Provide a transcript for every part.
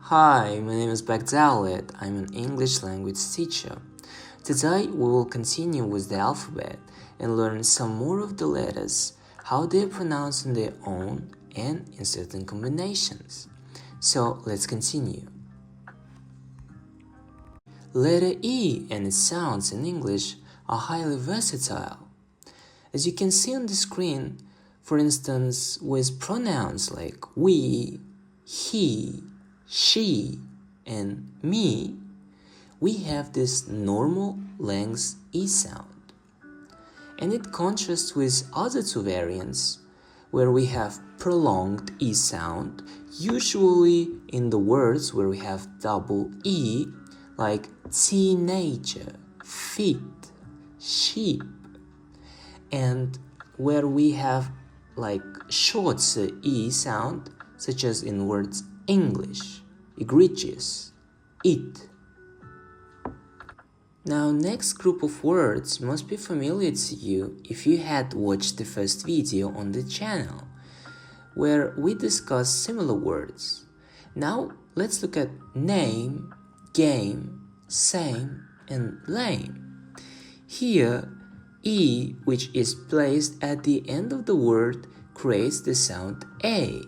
Hi, my name is Bakdaulet. I'm an English language teacher. Today we will continue with the alphabet and learn some more of the letters, how they are pronounced on their own and in certain combinations. So let's continue. Letter E and its sounds in English are highly versatile. As you can see on the screen, for instance, with pronouns like we, he, she, and me, we have this normal length E sound. And it contrasts with other two variants, where we have prolonged E sound, usually in the words where we have double E, like teenager, feet, sheep, and where we have like shorter E sound, such as in words English, egregious, it. Now, next group of words must be familiar to you if you had watched the first video on the channel, where we discussed similar words. Now, let's look at name, game, same, and lame. Here, E, which is placed at the end of the word, creates the sound A.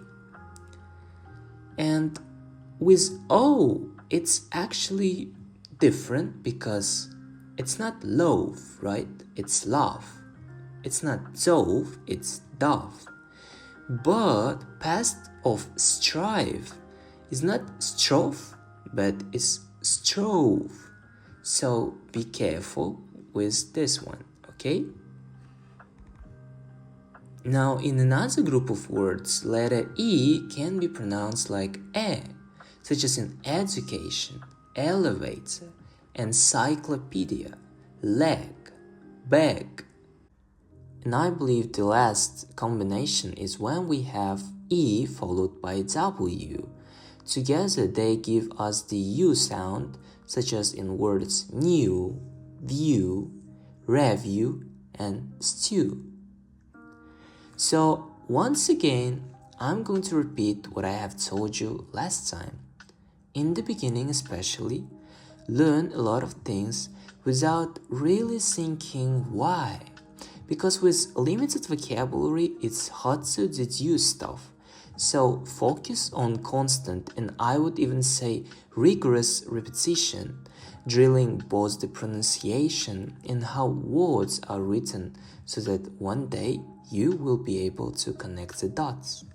And with O, it's actually different because it's not loaf, right? It's love. It's not dove, it's dove. But past of strive is not strove, but it's strove. So be careful with this one, okay? Now, in another group of words, letter E can be pronounced like E, such as in education, elevator, encyclopedia, leg, bag. And I believe the last combination is when we have E followed by W. Together they give us the U sound, such as in words new, view, review, and stew. So once again, I'm going to repeat what I have told you last time. In the beginning especially, learn a lot of things without really thinking why. Because with limited vocabulary, it's hard to deduce stuff. So focus on constant and I would even say rigorous repetition, drilling both the pronunciation and how words are written so that one day you will be able to connect the dots.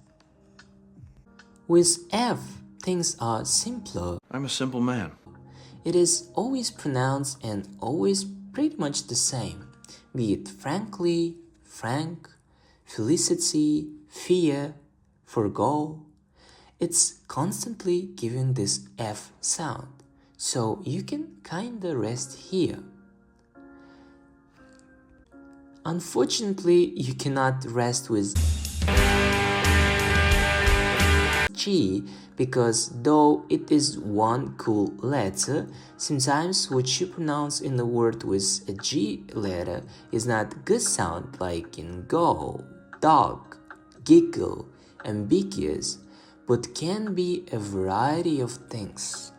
With F, things are simpler. I'm a simple man. It is always pronounced and always pretty much the same, be it frankly, frank, felicity, fear, forgo. It's constantly giving this F sound, so you can kinda rest here. Unfortunately, you cannot rest with G because though it is one cool letter, sometimes what you pronounce in a word with a G letter is not good sound like in go, dog, giggle, ambiguous, but can be a variety of things.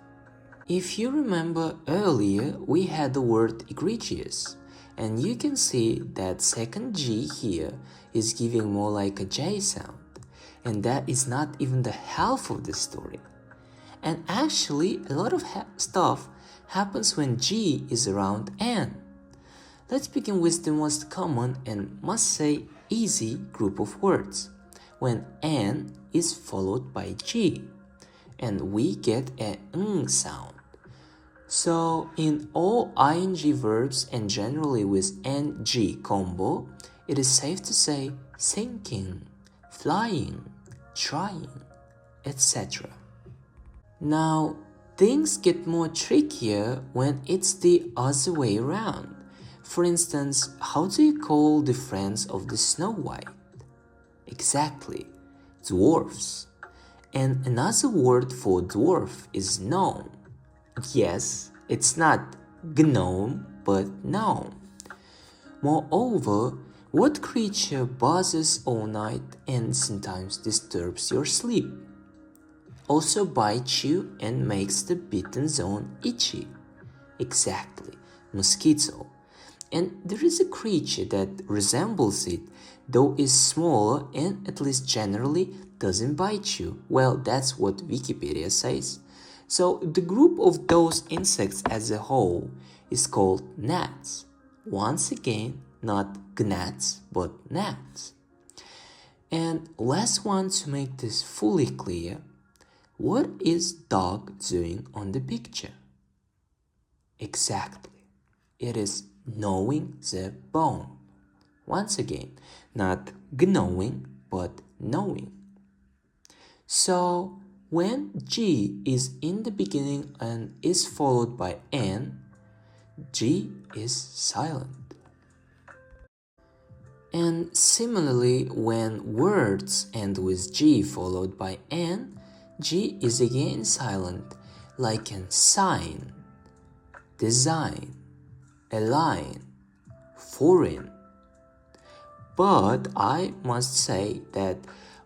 If you remember earlier, we had the word egregious. And you can see that second G here is giving more like a J sound. And that is not even the half of the story. And actually, a lot of stuff happens when G is around N. Let's begin with the most common and must say easy group of words, when N is followed by G. And we get a ng sound. So, in all ing verbs and generally with ng combo, it is safe to say thinking, flying, trying, etc. Now, things get more trickier when it's the other way around. For instance, how do you call the friends of the Snow White? Exactly, dwarfs. And another word for dwarf is gnome. Yes, it's not gnome, but gnome. Moreover, what creature buzzes all night and sometimes disturbs your sleep? also bites you and makes the bitten zone itchy. Exactly, mosquito. And there is a creature that resembles it, though is smaller and at least generally doesn't bite you. Well, that's what Wikipedia says. So the group of those insects as a whole is called gnats. Once again, not gnats, but gnats. And last one to make this fully clear, what is dog doing on the picture? Exactly. It is gnawing the bone. Once again, not gnawing, but knowing. So, when G is in the beginning and is followed by N, G is silent. And similarly, when words end with G followed by N, G is again silent, like in sign, design, align, foreign. But I must say that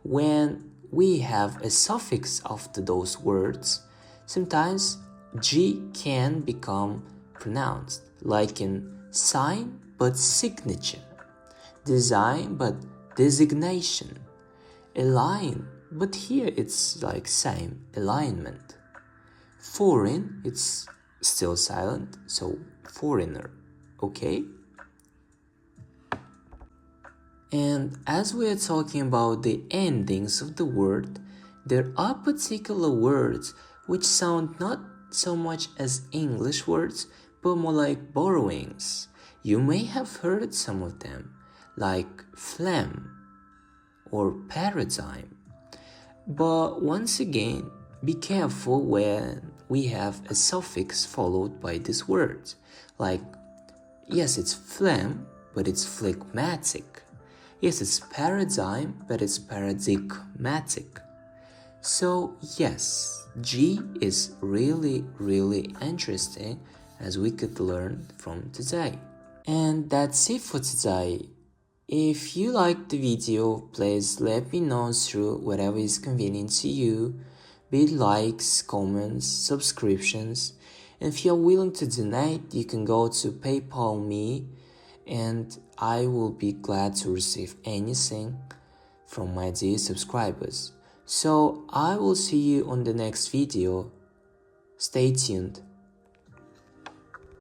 when we have a suffix after those words, sometimes G can become pronounced, like in sign but signature, design but designation, align, but here it's like same, alignment. Foreign, it's still silent, so foreigner, okay? And as we are talking about the endings of the word, there are particular words which sound not so much as English words, but more like borrowings. You may have heard some of them, like phlegm or paradigm. But once again, be careful when we have a suffix followed by this word. Like, yes, it's phlegm, but it's phlegmatic. Yes, it's paradigm, but it's paradigmatic. So yes, G is really, really interesting as we could learn from today. And that's it for today. If you liked the video, please let me know through whatever is convenient to you, be it likes, comments, subscriptions. And if you're willing to donate, you can go to PayPal me and I will be glad to receive anything from my dear subscribers. So I will see you on the next video. Stay tuned.